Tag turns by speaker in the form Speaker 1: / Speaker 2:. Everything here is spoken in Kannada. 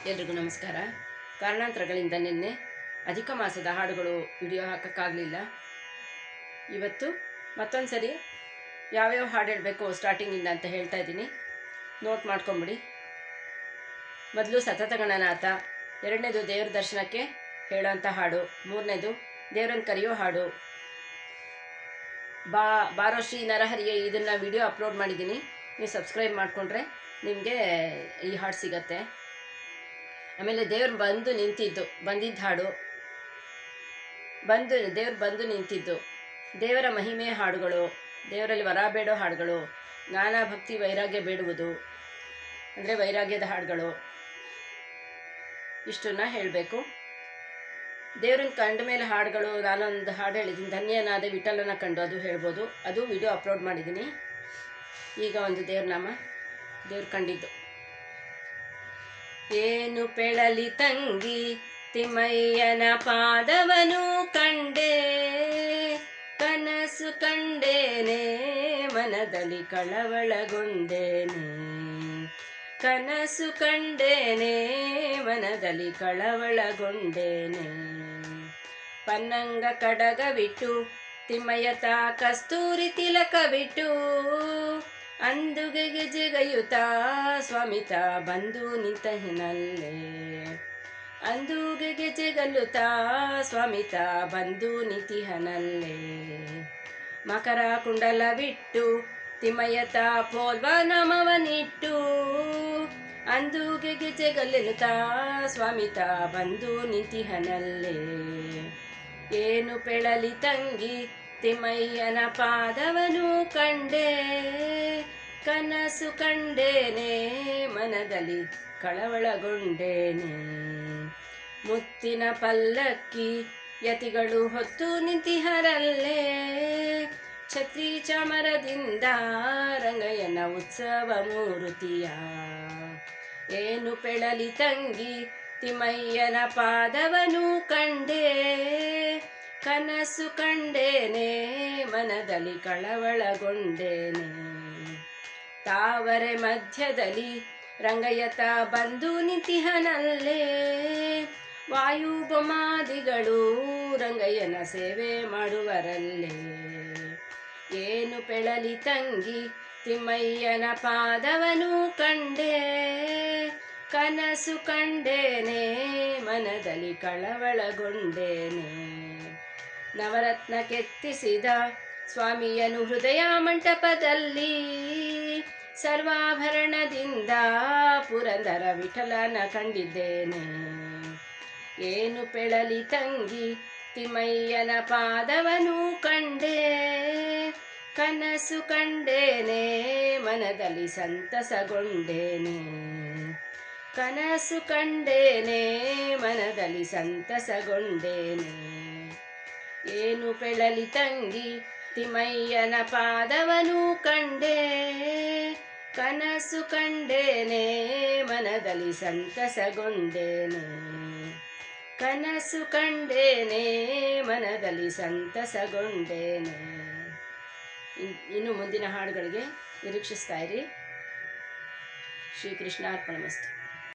Speaker 1: ಎಲ್ರಿಗೂ ನಮಸ್ಕಾರ. ಕಾರಣಾಂತರಗಳಿಂದ ನಿನ್ನೆ ಅಧಿಕ ಮಾಸದ ಹಾಡುಗಳು ವಿಡಿಯೋ ಹಾಕೋಕ್ಕಾಗಲಿಲ್ಲ. ಇವತ್ತು ಮತ್ತೊಂದು ಸರಿ ಯಾವ್ಯಾವ ಹಾಡು ಹೇಳಬೇಕು ಸ್ಟಾರ್ಟಿಂಗಿಂದ ಅಂತ ಹೇಳ್ತಾ ಇದ್ದೀನಿ, ನೋಟ್ ಮಾಡ್ಕೊಂಬಿಡಿ. ಮೊದಲು ಸತತ ಗಣನಾಥ, ಎರಡನೇದು ದೇವ್ರ ದರ್ಶನಕ್ಕೆ ಹೇಳೋಂಥ ಹಾಡು, ಮೂರನೇದು ದೇವ್ರನ್ನ ಕರೆಯೋ ಹಾಡು, ಬಾರೋ ಶ್ರೀ ನರಹರಿಯೇ. ಇದನ್ನು ವಿಡಿಯೋ ಅಪ್ಲೋಡ್ ಮಾಡಿದ್ದೀನಿ, ನೀವು ಸಬ್ಸ್ಕ್ರೈಬ್ ಮಾಡಿಕೊಂಡ್ರೆ ನಿಮಗೆ ಈ ಹಾಡು ಸಿಗತ್ತೆ. ಆಮೇಲೆ ದೇವ್ರು ಬಂದಿದ್ದ ಹಾಡು, ದೇವ್ರು ಬಂದು ನಿಂತಿದ್ದು, ದೇವರ ಮಹಿಮೆ ಹಾಡುಗಳು, ದೇವರಲ್ಲಿ ವರ ಬೇಡೋ ಹಾಡುಗಳು, ಜ್ಞಾನ ಭಕ್ತಿ ವೈರಾಗ್ಯ ಬೇಡುವುದು ಅಂದರೆ ವೈರಾಗ್ಯದ ಹಾಡುಗಳು, ಇಷ್ಟನ್ನ ಹೇಳಬೇಕು. ದೇವ್ರನ್ನ ಕಂಡ ಮೇಲೆ ಹಾಡುಗಳು, ನಾನೊಂದು ಹಾಡು ಹೇಳಿದ್ದೀನಿ, ಧನ್ಯನಾದ ವಿಠಲನ ಕಂಡು, ಅದು ಹೇಳ್ಬೋದು. ಅದು ವಿಡಿಯೋ ಅಪ್ಲೋಡ್ ಮಾಡಿದ್ದೀನಿ. ಈಗ ಒಂದು ದೇವ್ರ ನಾಮ, ದೇವ್ರು ಕಂಡಿದ್ದು. ಏನು ಪೆಳಲಿ ತಂಗಿ ತಿಮ್ಮಯ್ಯನ ಪಾದವನು ಕಂಡೆ, ಕನಸು ಕಂಡೇನೆ ಮನದಲ್ಲಿ ಕಳವಳಗೊಂಡೇನೆ, ಕನಸು ಕಂಡೇನೆ ಮನದಲ್ಲಿ ಕಳವಳಗೊಂಡೇನೆ. ಪನ್ನಂಗ ಕಡಗವಿಟ್ಟು ತಿಮ್ಮಯ್ಯತ ಕಸ್ತೂರಿ ತಿಲಕ ಬಿಟ್ಟು, ಅಂದುಗೆ ಗೆಜೆಗಯುತ ಸ್ವಾಮಿತ ಬಂದು ನಿಂತ ಹಿನಲ್ಲೇ, ಅಂದುಗೆ ಗೆಜೆಗಲ್ಲುತ ಸ್ವಾಮಿತ ಬಂದು ನಿಂತಿಹನಲ್ಲೇ. ಮಕರ ಕುಂಡಲ ಬಿಟ್ಟು ತಿಮ್ಮಯ್ಯತ ಪೋಲ್ವ ನಾಮವನಿಟ್ಟು, ಅಂದುಗೆ ಗೆಜೆಗಲ್ಲೆನುತ ಸ್ವಾಮಿತ ಬಂದು ನಿಂತಿಹನಲ್ಲೇ. ಏನು ಪೆಳಲಿ ತಂಗಿ ತಿಮ್ಮಯ್ಯನ ಪಾದವನು ಕಂಡೆ, ಕನಸು ಕಂಡೇನೆ ಮನದಲ್ಲಿ ಕಳವಳಗೊಂಡೇನೆ. ಮುತ್ತಿನ ಪಲ್ಲಕ್ಕಿ ಯತಿಗಳು ಹೊತ್ತು ನಿಂತಿಹರಲ್ಲೇ, ಛತ್ರಿ ಚಾಮರದಿಂದ ರಂಗಯ್ಯನ ಉತ್ಸವ ಮೂರುತಿಯ. ಏನು ಪೆಳಲಿ ತಂಗಿ ತಿಮ್ಮಯ್ಯನ ಪಾದವನು ಕಂಡೆ, ಕನಸು ಕಂಡೇನೆ ಮನದಲ್ಲಿ ಕಳವಳಗೊಂಡೇನೆ. ತಾವರೆ ಮಧ್ಯದಲ್ಲಿ ರಂಗಯ್ಯತ ಬಂದು ನಿಂತಿಹನಲ್ಲೇ, ವಾಯುಬೊಮಾದಿಗಳು ರಂಗಯ್ಯನ ಸೇವೆ ಮಾಡುವರಲ್ಲೇ. ಏನು ಪೆಳಲಿ ತಂಗಿ ತಿಮ್ಮಯ್ಯನ ಪಾದವನು ಕಂಡೆ, ಕನಸು ಕಂಡೇನೆ ಮನದಲ್ಲಿ ಕಳವಳಗೊಂಡೇನೆ. ನವರತ್ನ ಕೆತ್ತಿಸಿದ ಸ್ವಾಮಿಯನು ಹೃದಯ ಮಂಟಪದಲ್ಲಿ, ಸರ್ವಾಭರಣದಿಂದ ಪುರಂದರ ವಿಠಲನ ಕಂಡಿದ್ದೇನೆ. ಏನು ಪೆಳಲಿ ತಂಗಿ ತಿಮ್ಮಯ್ಯನ ಪಾದವನು ಕಂಡೆ, ಕನಸು ಕಂಡೇನೆ ಮನದಲ್ಲಿ ಸಂತಸಗೊಂಡೇನೆ, ಕನಸು ಕಂಡೇನೆ ಮನದಲ್ಲಿ ಸಂತಸಗೊಂಡೇನೆ. ಏನು ಪೆಳಲಿ ತಂಗಿ ತಿಮ್ಮಯ್ಯನ ಪಾದವನು ಕಂಡೆ, ಕನಸು ಕಂಡೇನೆ ಮನದಲ್ಲಿ ಸಂತಸಗೊಂಡೇನೆ, ಕನಸು ಕಂಡೇನೆ ಮನದಲ್ಲಿ ಸಂತಸಗೊಂಡೇನೆ. ಇನ್ನು ಮುಂದಿನ ಹಾಡುಗಳಿಗೆ ನಿರೀಕ್ಷಿಸ್ತಾ ಇರಿ. ಶ್ರೀಕೃಷ್ಣ ಅರ್ಪಣಮಸ್ತು.